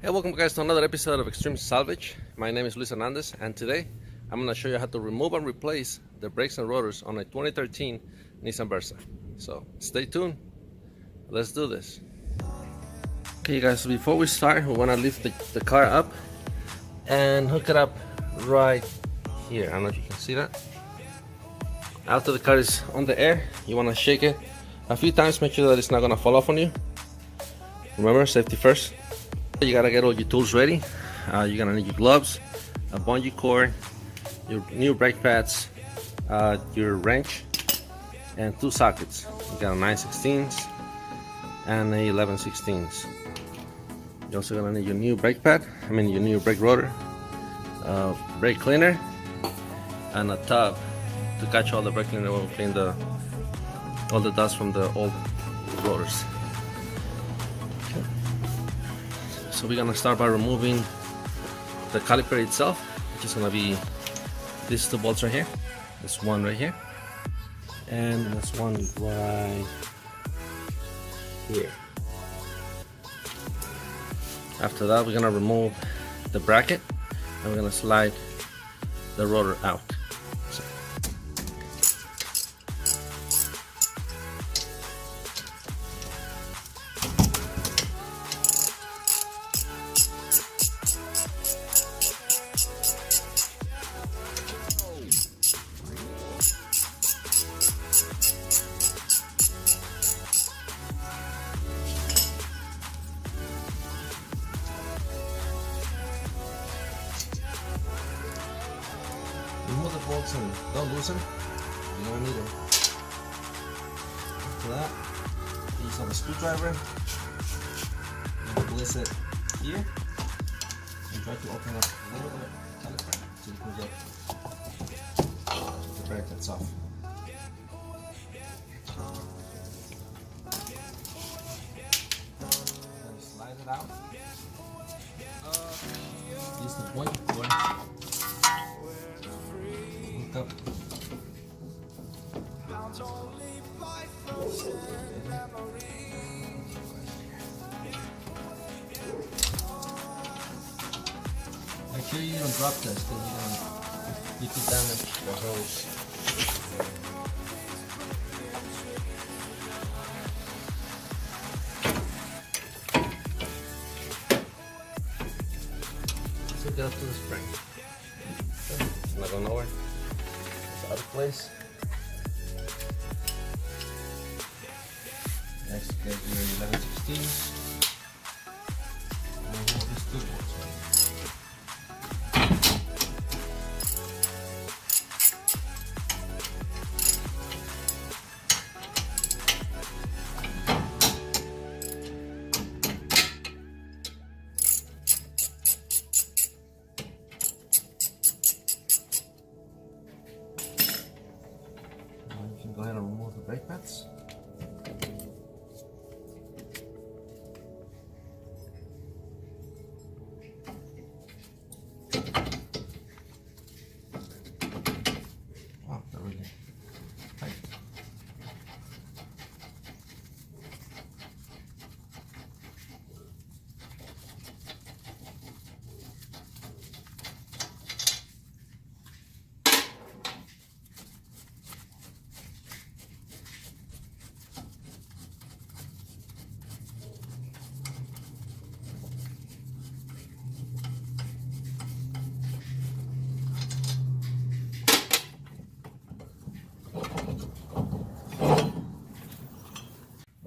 Hey, welcome guys to another episode of Extreme Salvage. My name is Luis Hernandez, and today I'm going to show you how to remove and replace the brakes and rotors on a 2013 Nissan Versa. So stay tuned, let's do this. Okay guys, so before we start, we want to lift the car up and hook it up right here. I don't know if you can see that. After the car is on the air, you want to shake it a few times, make sure that it's not going to fall off on you. Remember, safety first. You gotta get all your tools ready. You're gonna need your gloves, a bungee cord, your new brake pads, your wrench, and two sockets. You got a 9/16 and a 11/16. You're also gonna need your new brake pad, your new brake rotor, brake cleaner, and a tub to catch all the brake cleaner when we clean all the dust from the old rotors. So we're gonna start by removing the caliper itself, which is gonna be these two bolts right here. This one right here, and this one right here. After that, we're gonna remove the bracket and we're gonna slide the rotor out. Remove the bolts and don't lose them. You don't need them. After that, use a screwdriver and place it here and try to open up a little bit of caliper so you can get the brackets off. Then slide it out. Use the point cord. Up. Make sure you don't drop this because you could damage the hose. So get up to the spring. Okay. It's not going nowhere. Out of place. Next, get your 11/16. And remove these two bolts. Go ahead and remove the brake pads. Wow, they're really tight.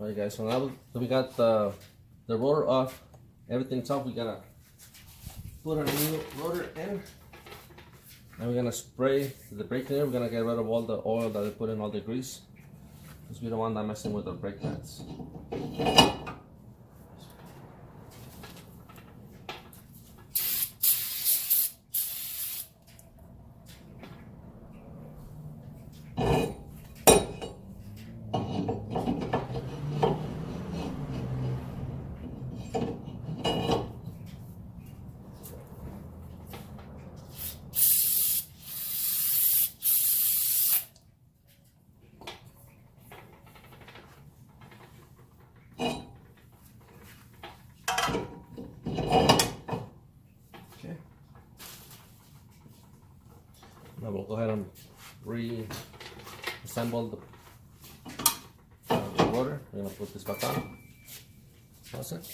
Alright guys, so now that we got the rotor off, everything's off, we gotta put a new rotor in. And we're gonna spray the brake cleaner. We're gonna get rid of all the oil that we put in, all the grease, because we don't want that messing with the brake pads. Now we'll go ahead and reassemble the rotor. We're going to put this back on. That's it.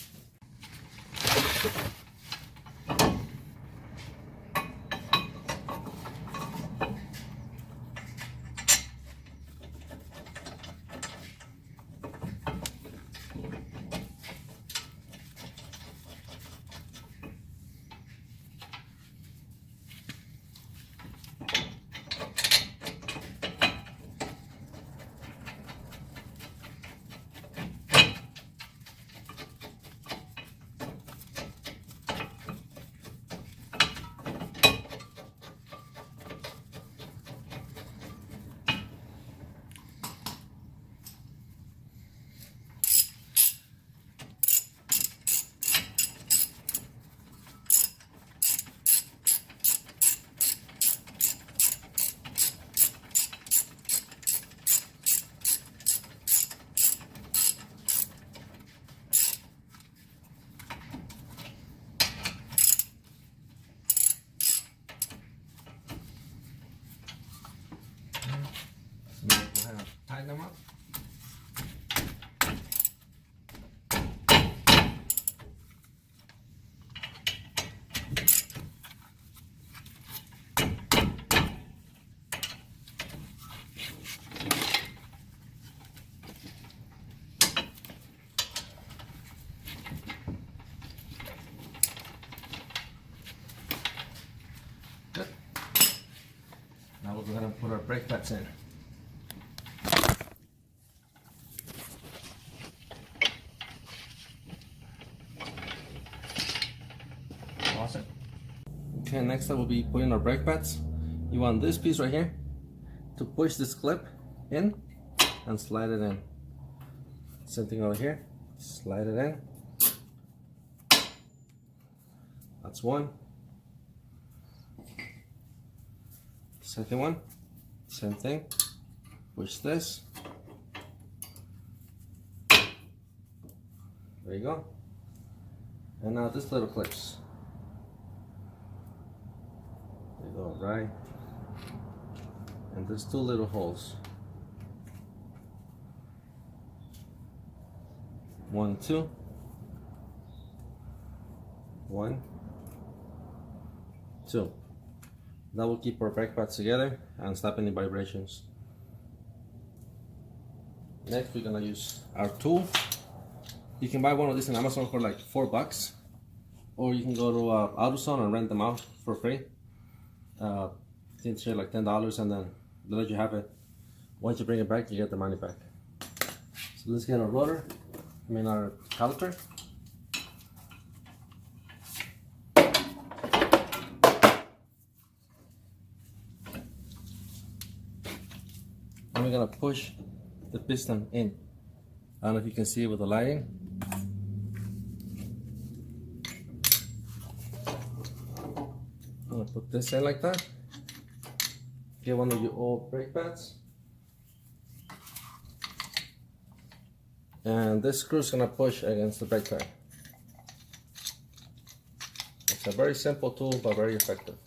Tighten them up. Good. Now we'll go ahead and put our brake pads in. Awesome. Okay, next I will be putting our brake pads. You want this piece right here to push this clip in and slide it in. Same thing over here. Slide it in. That's one. Second one, same thing. Push this. There you go. And now this little clips. They go right. And there's two little holes. 1, 2. 1, 2. That will keep our brake pads together and stop any vibrations. Next, we're gonna use our tool. You can buy one of these on Amazon for like $4, or you can go to AutoZone and rent them out for free. I think it's like $10, and then they let you have it. Once you bring it back, you get the money back. So let's get our rotor. Our caliper. And we're gonna push the piston in. I don't know if you can see it with the lighting. I'm gonna put this in like that. Get one of your old brake pads. And this screw is gonna push against the brake pad. It's a very simple tool, but very effective.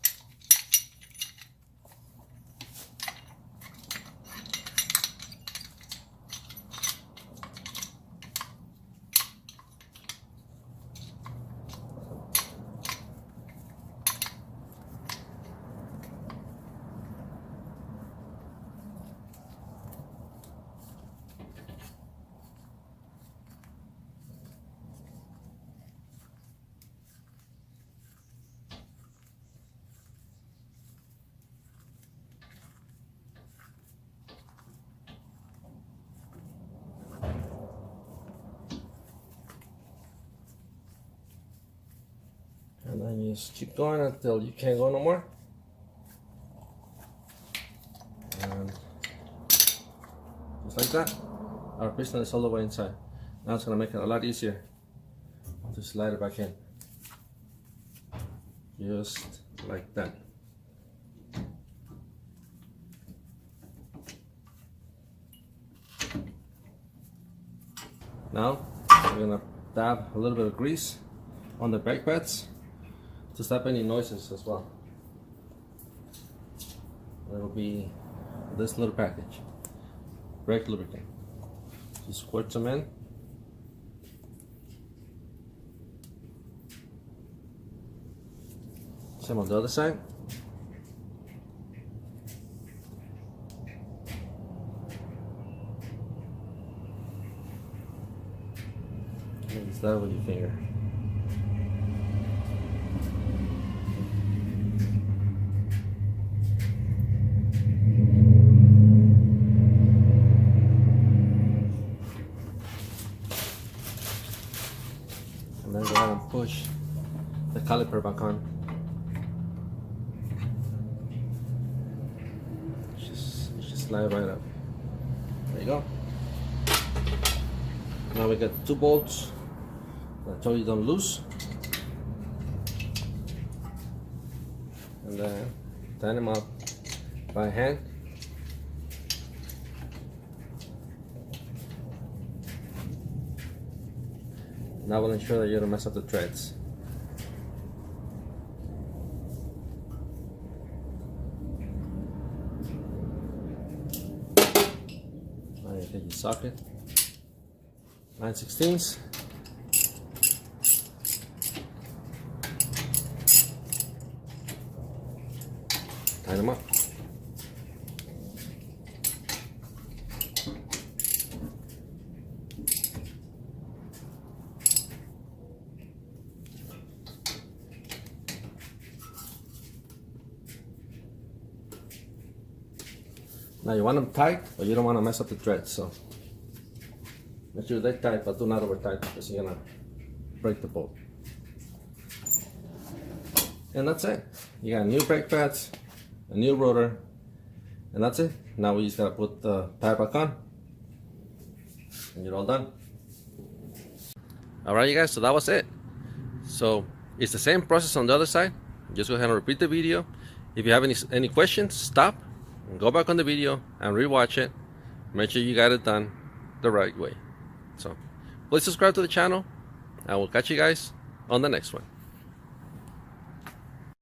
And then you just keep going until you can't go no more. And just like that, our piston is all the way inside. Now it's going to make it a lot easier to slide it back in. Just like that. Now we're going to dab a little bit of grease on the brake pads to stop any noises as well. It'll be this little package, brake lubricant. Just squirt some in. Same on the other side. Mix that with your finger. And then go ahead and push the caliper back on. Just slide right up. There you go. Now we got 2 bolts that totally don't loose. And then tighten them up by hand. That will ensure that you don't mess up the threads. Now you take your socket, 9/16. Tighten them up. Now you want them tight, but you don't want to mess up the threads, so make sure they're tight, but do not over tight because you're gonna break the bolt. And that's it. You got new brake pads, a new rotor, and that's it. Now we just gotta put the pad back on, and you're all done. All right, you guys. So that was it. So it's the same process on the other side. Just go ahead and repeat the video. If you have any questions, stop and go back on the video and rewatch it. Make sure you got it done the right way. So please subscribe to the channel, and we'll catch you guys on the next one.